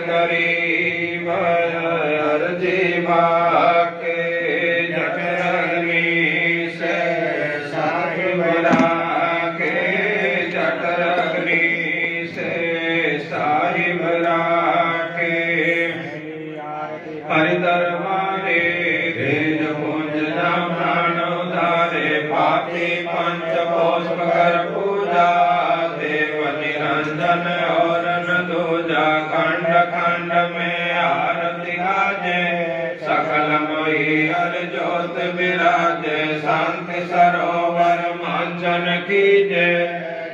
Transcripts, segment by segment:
गरीब अर्जी बाके जठरग्नि से साहिब राके जठरग्नि से साहिब राके हरिधर्मारे तेज पुंज ब्रह्मण उदारे पाति पंच पुष्प कर पूजा देव निरंजन और दूजा खंड खंड में आरती गाजे सकल मोहि हर ज्योत विराजे शांति सरोवर मंचन कीजे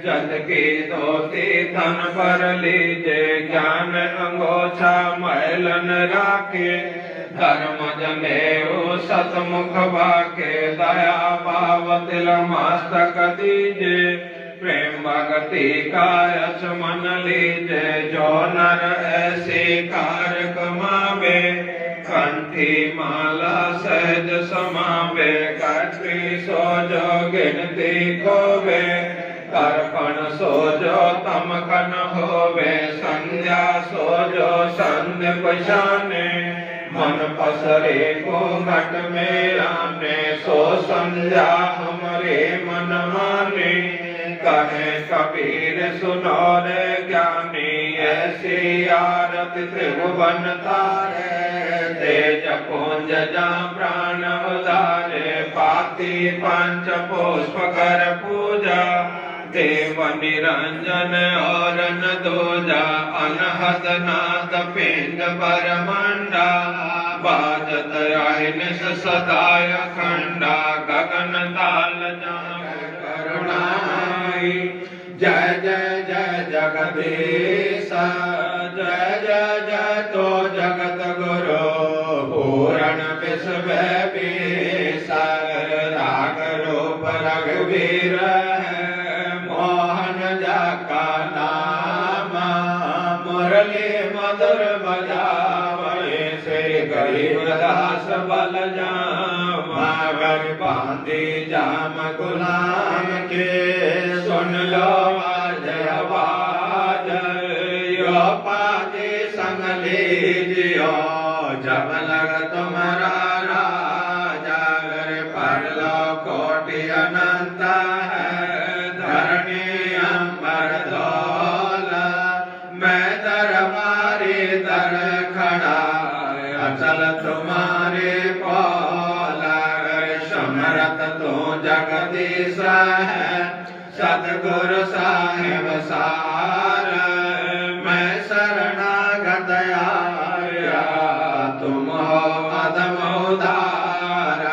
जत की धोती तन पर लीजे ज्ञान अंगोछा मैलन राखे धर्म जनेऊ सतमुख बाके दया भाव तिल मस्तक दीजे प्रेम भक्ति का यश मन लीजे जो नर ऐसे कार कमावे कंठी माला सहज समावे कटरी सो जो गिनती खोवे कर्पण सो जो तमकन होवे संध्या सो जो संध्य पशाने मन पसरे को घट में आने सो संध्या हमरे मन माने कहे कबीर सुनो रे ज्ञानी ऐसी आरती त्रिभुवन तारे तेज पुंज जा प्राण उदारे पाति पंच पुष्प कर पूजा देव निरंजन और न दूजा अनहद नाद पिंड परमंडा बाजत अहिनिश सदाय खंडा गगन ताल करुणा जय जय जय जगदीश जय जय जय तो जगत गुरु पूरण विश्व राग रूप रघुवीर मोहन जाका नाम मुरली मधुर बजावे श्री गरीब दास बल जाम बांधी जाम गुलाम के सुन लो जय आवाज यो पाजे संग लीजियो जब लग तुम्हारा राजा घर पढ़ लो कोटि अनंत है धरणी अंबर दौला मैं दरबारी दर खड़ा अचल तुम्हारे पौला समरथ तो जगदीश है सतगुरु साहिब सार मैं शरणागत आया तुम हो अधम उदार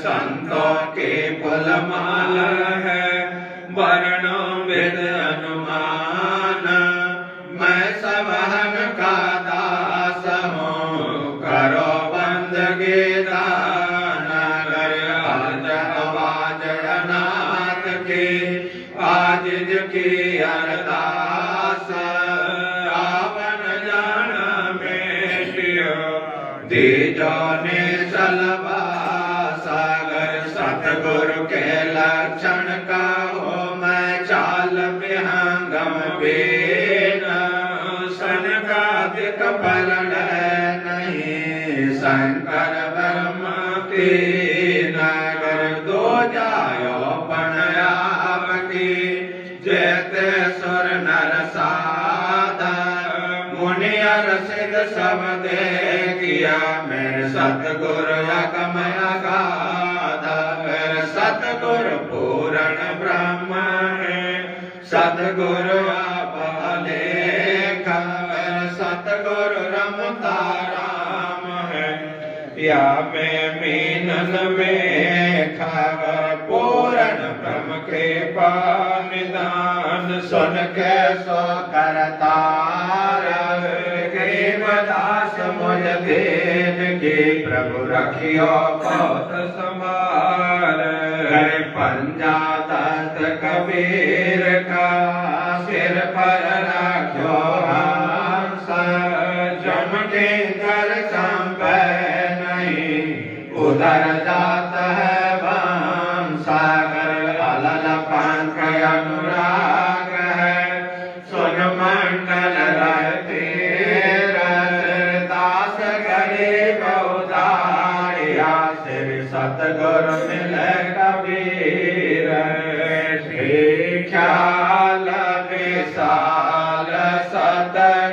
संतों के फल माल है वर्ण वेद अनुमान मैं सबहन का दास हूँ करो बंदगी दान आवाज अनाथ की आज की अरदास आवन जान बेटियो दीजो ने सलवा सागर सतगुरु के लक्षण का हो मैं चाल विहंगम बेन सनकादिक फलन नहीं शंकर ब्रह्म की नगर दो जायो पणयाप की जैते सुर नर साधा मुनि सिद्ध सब दे किया मेरे सतगुरु अगमय गाधा मेरे सतगुरु पूर्ण ब्रह्म है सतगुरु आप लेख मेरे सतगुरु रमता राम है या मैं मीनन में खागर पूर्ण ब्रह्म के निदान सुन के सो करतार दास मुझ देन के प्रभु रखियो बहुत संभाल पंजा दत्त कबीर का सिर पर रखो हंस चमके कर संपे नहीं उधर जाता है वाम सागर अलल पंख अनुराग है सुन मंडल रहते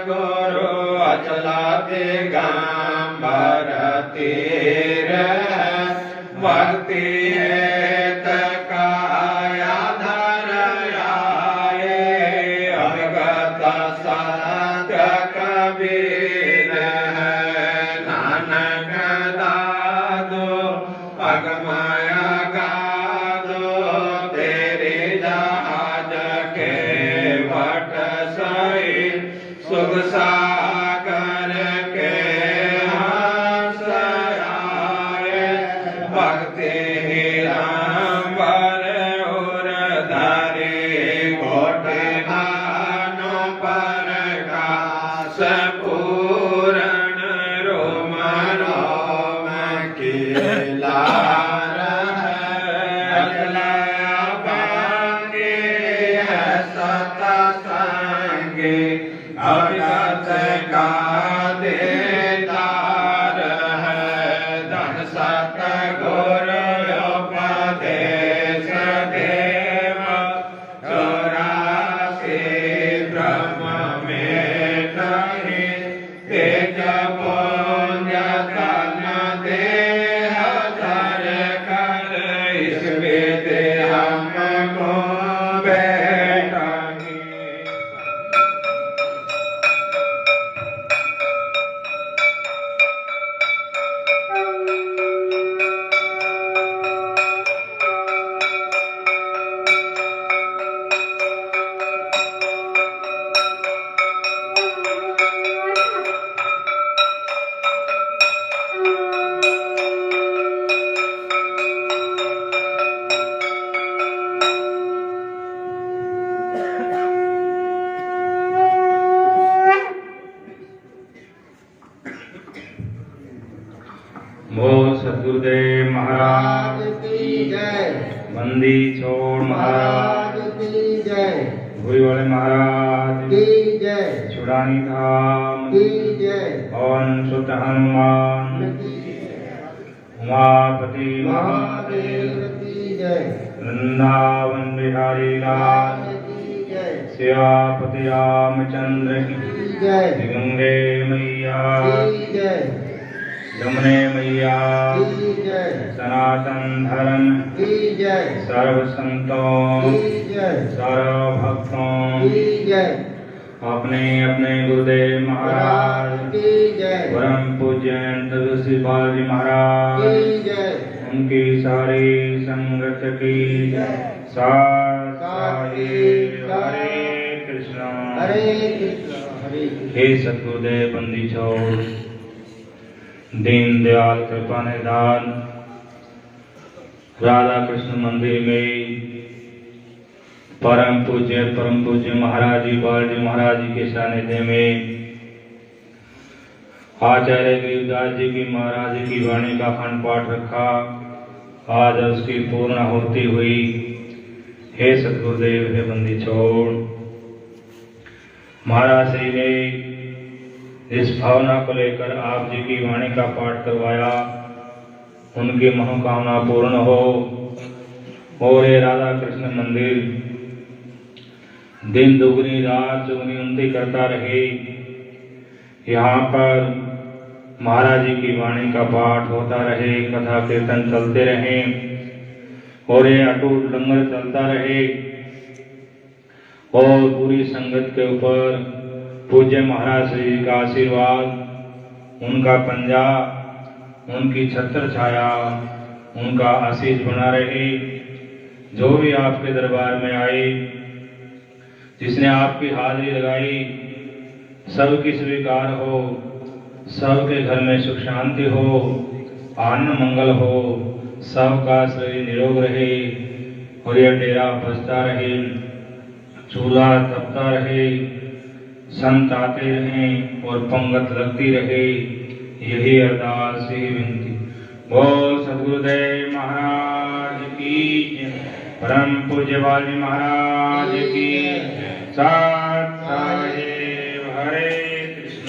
गुरु अचल दिगंबर तीर भक्ति हेत काया धर आए अवगत सत्य कबीर नानक दादो अगमय गादो तेरे जहाज के भट सही सुख सागर के हंस आए भक्ति हिरंबर उर धरे कोटि भानु प्रकाश पूरण रोम रोम की लार सतसंगे अविगत का देदार है धन सत गुरु उपदेश देव 84 ब्रह्म में नहीं तेज पुण्य तन देह धर कर इस विधि हमको बैठानी। बोल सतगुरुदेव महाराज की जय। बंदी छोड़ महाराज की जय। भूई वाले महाराज की जय। छुड़ानी धाम की जय। पवन सुत हनुमान उमापति महादेव की जय। वृंदावन बिहारी लाल की जय। सियापति रामचंद्र की की जय। गंगे मैया की जय। यमुने मैया की जय। सनातन धर्म की जय। सर्व संतों की जय। सर्व भक्तों की जय। अपने अपने गुरुदेव महाराज की जय। परम पूज्य श्री बालाजी महाराज की जय। उनकी सारी संगत की साथ साहिब हरे कृष्ण। हरे कृष्ण हरे कृष्ण। हे सतगुरुदेव बंदी छोड़ दीन दयाल कृपा निधान राधा कृष्ण मंदिर में परम पूज्य महाराज जी बालाजी महाराज जी के सानिध्य में आचार्य गिरिदास जी की महाराज जी की वाणी का खंड पाठ रखा। आज उसकी पूर्ण आहुति हुई। हे सतगुरुदेव हे बंदी छोड़ महाराज श्री ने इस भावना को लेकर आप जी की वाणी का पाठ करवाया। उनकी मनोकामना पूर्ण हो और ये राधा कृष्ण मंदिर दिन दुगनी रात चौगनी उन्नति करता रहे। यहाँ पर महाराज जी की वाणी का पाठ होता रहे, कथा कीर्तन चलते रहे और ये अटूट लंगर चलता रहे और पूरी संगत के ऊपर पूज्य महाराज श्री का आशीर्वाद, उनका पंजा, उनकी छत्र छाया, उनका आशीष बना रहे। जो भी आपके दरबार में आए, जिसने आपकी हाजिरी लगाई, सबकी स्वीकार हो, सबके घर में सुख शांति हो, आनंद मंगल हो, सबका शरीर निरोग रहे और यह डेरा बसता रहे, चूल्हा तपता रहे, संत आते रहें और पंगत लगती रहे। यही अरदास यही विनती। बोल सद्गुरुदेव महाराज की जय। परम पूज्य बालाजी महाराज की साथ साहिब हरे कृष्ण।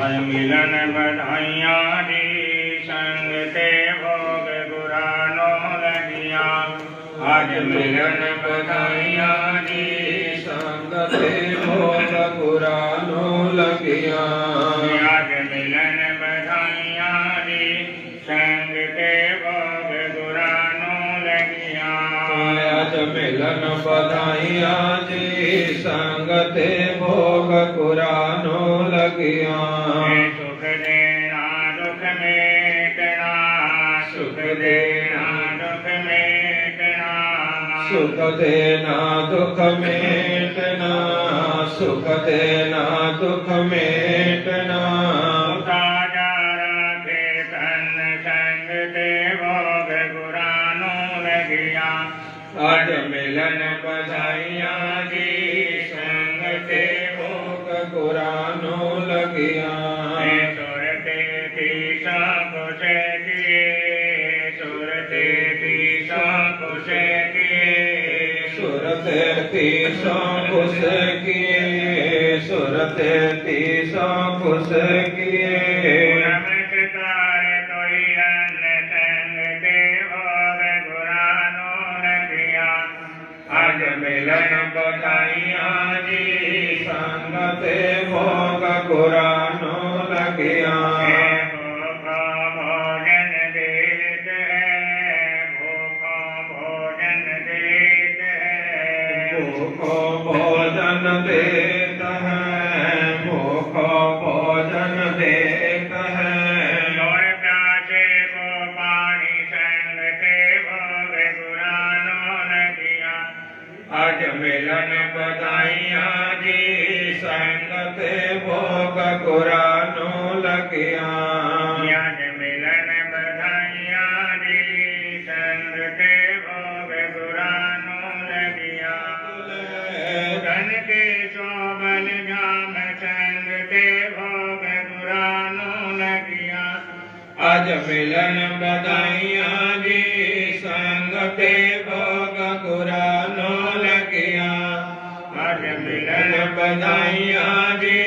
आज मिलन बधाइयाँ दी संग ते भोग गुरानो लगिया। आज मिलन बधाइयाँ दी संग ते भोग गुरानो लगिया। आज मिलन बधाइयाँ दी संग ते भोग गुरानो लगिया। आज मिलन बधाइयाँ जी संग ते भोग गुरानो लगिया। सुख देना दुख मेटना सुख देना दुख मेटना सुख देना दुख मेटना सुख देना दुख मेटना। ताजा रखे तन संग ते भोग गुरानो लगिया। आज मिलन बधाइयाँ जी संग ते भोग गुरानो लगिया। सुरते तीसा कुशे किए सुरते तीसा कुशे किए सुरते तीसो कुश किए सुरते तीसो कुश किए। नमस्कार तोई अन्न संग ते भोग गुरानो लगिया। आज मिलन बधाइयाँ जी संग ते भोग गुरानो लगिया। भूखा भोजन देत है भूखा भोजन देत है भूखो भोजन देत है भूखो भोजन देत है। और प्यासे को पानी संग ते भोग गुरानो लगिया। आज मिलन बधाइयाँ जी संग ते भोग गुरानो लगिया। आज मिलन बधाइयाँ दी संग ते भोग गुरानो लगिया। धन के शोभन जाम संग ते भोग गुरानो लगिया। आज मिलन बधाइयाँ जी संग ते भोग गुरानो लगिया। आज मिलन बधाइयाँ जी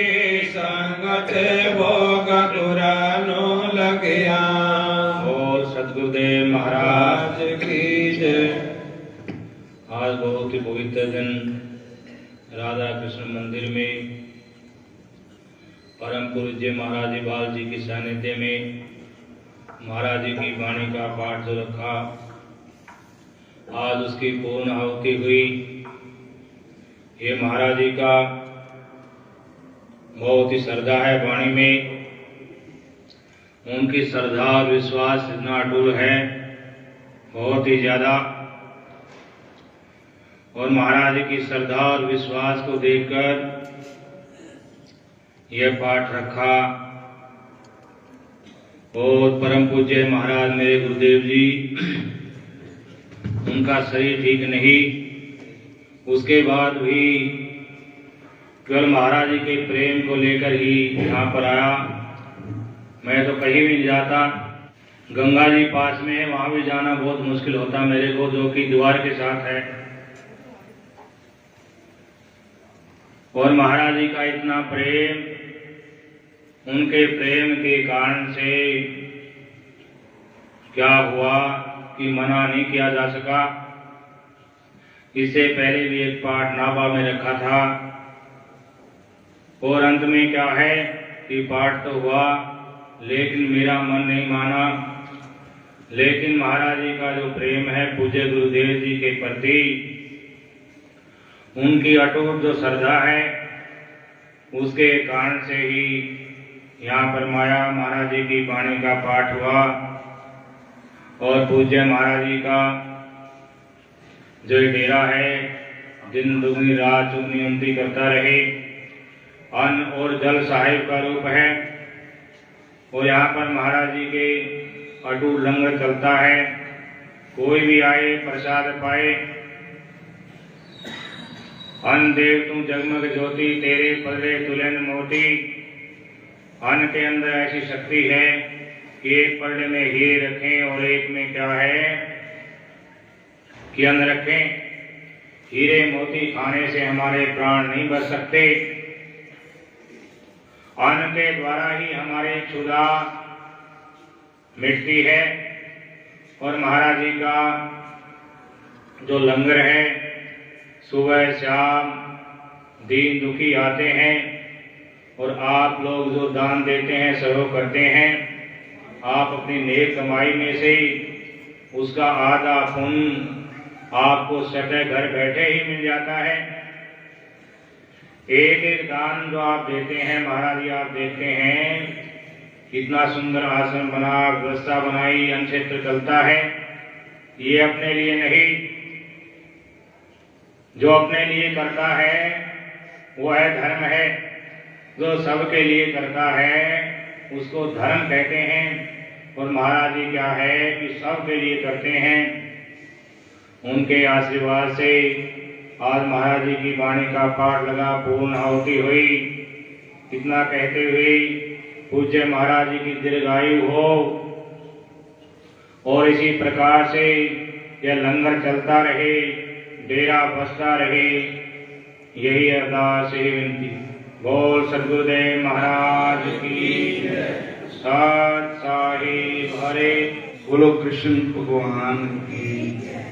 संग ते भोग गुरानो लगिया। और सदगुरुदेव महाराज आज की जय। आज बहुत ही पवित्र दिन राधा कृष्ण मंदिर में परम पूज्य महाराज जी बाल जी की सानिध्य में महाराज जी की वाणी का पाठ जो रखा, आज उसकी पूर्ण आहुति हुई। ये महाराज जी का बहुत ही श्रद्धा है वाणी में, उनकी श्रद्धा और विश्वास इतना अटूट है, बहुत ही ज्यादा। और महाराज जी की श्रद्धा और विश्वास को देखकर यह पाठ रखा। और परम पूज्य महाराज मेरे गुरुदेव जी, उनका शरीर ठीक नहीं, उसके बाद भी केवल महाराज जी के प्रेम को लेकर ही यहाँ पर आया। मैं तो कहीं भी नहीं जाता, गंगा जी पास में है, वहां भी जाना बहुत मुश्किल होता मेरे को, जो कि द्वार के साथ है। और महाराज जी का इतना प्रेम, उनके प्रेम के कारण से क्या हुआ कि मना नहीं किया जा सका। इससे पहले भी एक पाठ नाभा में रखा था, और अंत में क्या है कि पाठ तो हुआ लेकिन मेरा मन नहीं माना। लेकिन महाराज जी का जो प्रेम है पूज्य गुरुदेव जी के प्रति, उनकी अटूट जो श्रद्धा है, उसके कारण से ही यहाँ पर माया महाराज जी की वाणी का पाठ हुआ। और पूज्य महाराज जी का जो डेरा है, दिन दुगनी रात चुगनी उन्नति करता रहे, अन्न और जल साहिब का रूप है। और यहाँ पर महाराज जी के अटूट लंगर चलता है, कोई भी आए प्रसाद पाए। अन्न देव तू जगमग ज्योति, तेरे पल्ले तुलन मोती। अन्न के अंदर ऐसी शक्ति है कि एक पल्ले में हीरे रखें और एक में क्या है कि अन्न रखें। हीरे मोती खाने से हमारे प्राण नहीं बच सकते। अन्न के द्वारा ही हमारी क्षुधा मिटती है। और महाराज जी का जो लंगर है, सुबह शाम दीन दुखी आते हैं और आप लोग जो दान देते हैं, सहयोग करते हैं, आप अपनी नेक कमाई में से उसका आधा पुण्य आपको सटे घर बैठे ही मिल जाता है। एक एक दान जो आप देते हैं, महाराज जी आप देखते हैं कितना सुंदर आश्रम बना, व्यवस्था बनाई, अन्न क्षेत्र चलता है। ये अपने लिए नहीं, जो अपने लिए करता है वो है धर्म है। जो सबके लिए करता है उसको धर्म कहते हैं। और महाराज जी क्या है कि सबके लिए करते हैं। उनके आशीर्वाद से आज महाराज जी की वाणी का पाठ लगा, पूर्ण आहुति हुई। इतना कहते हुए पूज्य महाराज जी की दीर्घायु हो और इसी प्रकार से यह लंगर चलता रहे, डेरा बसता रहे, यही अरदास यही विनती। बोल सद्गुरुदेव महाराज की सत साहिब हरे। बोलो कृष्ण भगवान की।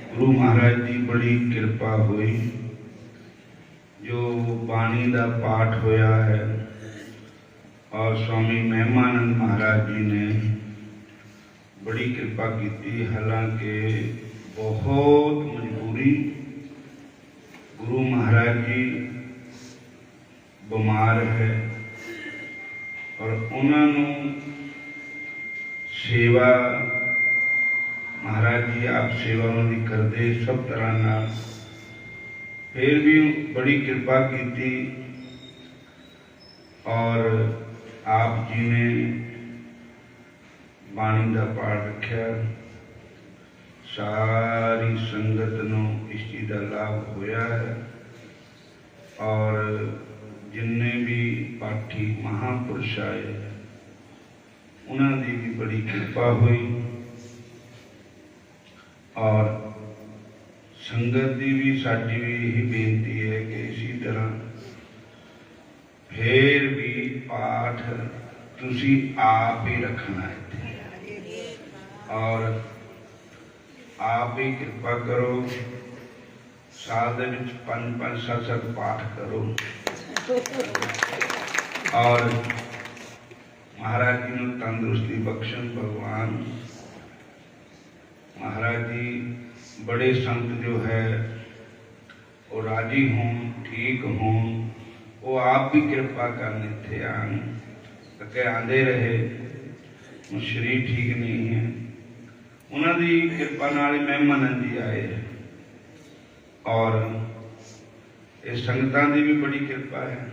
गुरु महाराज जी बड़ी कृपा हुई, जो बाणी का पाठ होया है और स्वामी महिमानंद महाराज जी ने बड़ी कृपा की। हालांकि बहुत मजबूरी, गुरु महाराज जी बीमार है और उन्होंने सेवा महाराज जी आप सेवा उन्होंने करते सब तरह ना, फिर भी बड़ी कृपा की और आप जी ने बाणी का पाठ रखा। सारी संगत नूं इस चीज़ का लाभ होया है और जिन्ने भी पाठी महापुरुष आए उन्होंने भी बड़ी कृपा हुई और संगत की भी साडी भी यही बेनती है कि इसी तरह फिर भी पाठ तुसी आप ही रखना है और आप ही कृपा करो। साल दे विच 5-5 7 पाठ करो और महाराज जी को तंदुरुस्ती बख्शन भगवान। महाराज जी बड़े संत जो है वो राजी हों, ठीक हों, वो आप भी कृपा करने थे आन के आंदे रहे। शरीर ठीक नहीं है, उन्होंने कृपा नाल महिमानंद जी आए और इस संगतां की भी बड़ी कृपा है।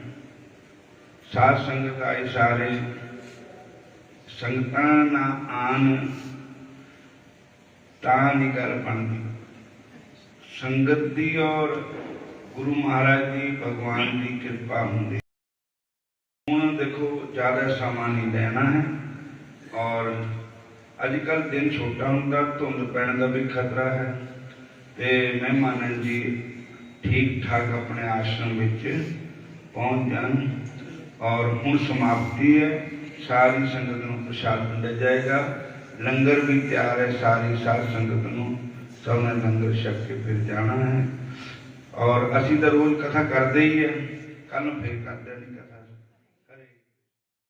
साध संगत आए सारे, संगतां ना आन तां नहीं गल बनती। संगत दी और गुरु महाराज जी भगवान की कृपा होंगी। हुण देखो ज़्यादा समा नहीं लेना है और अजकल दिन छोटा होंदा, धुंध पैण का भी खतरा है। तो महिमानंद जी ठीक ठाक अपने आश्रम विच पहुँच जान और हुण समाप्ति है। सारी संगत को प्रसाद वंडिया जाएगा। लंगर भी तैयार है, सारी साध संगत को सबने लंगर छक के फिर जाना है। और असी तो रोज कथा करते ही है, कल फिर करते नहीं कथा।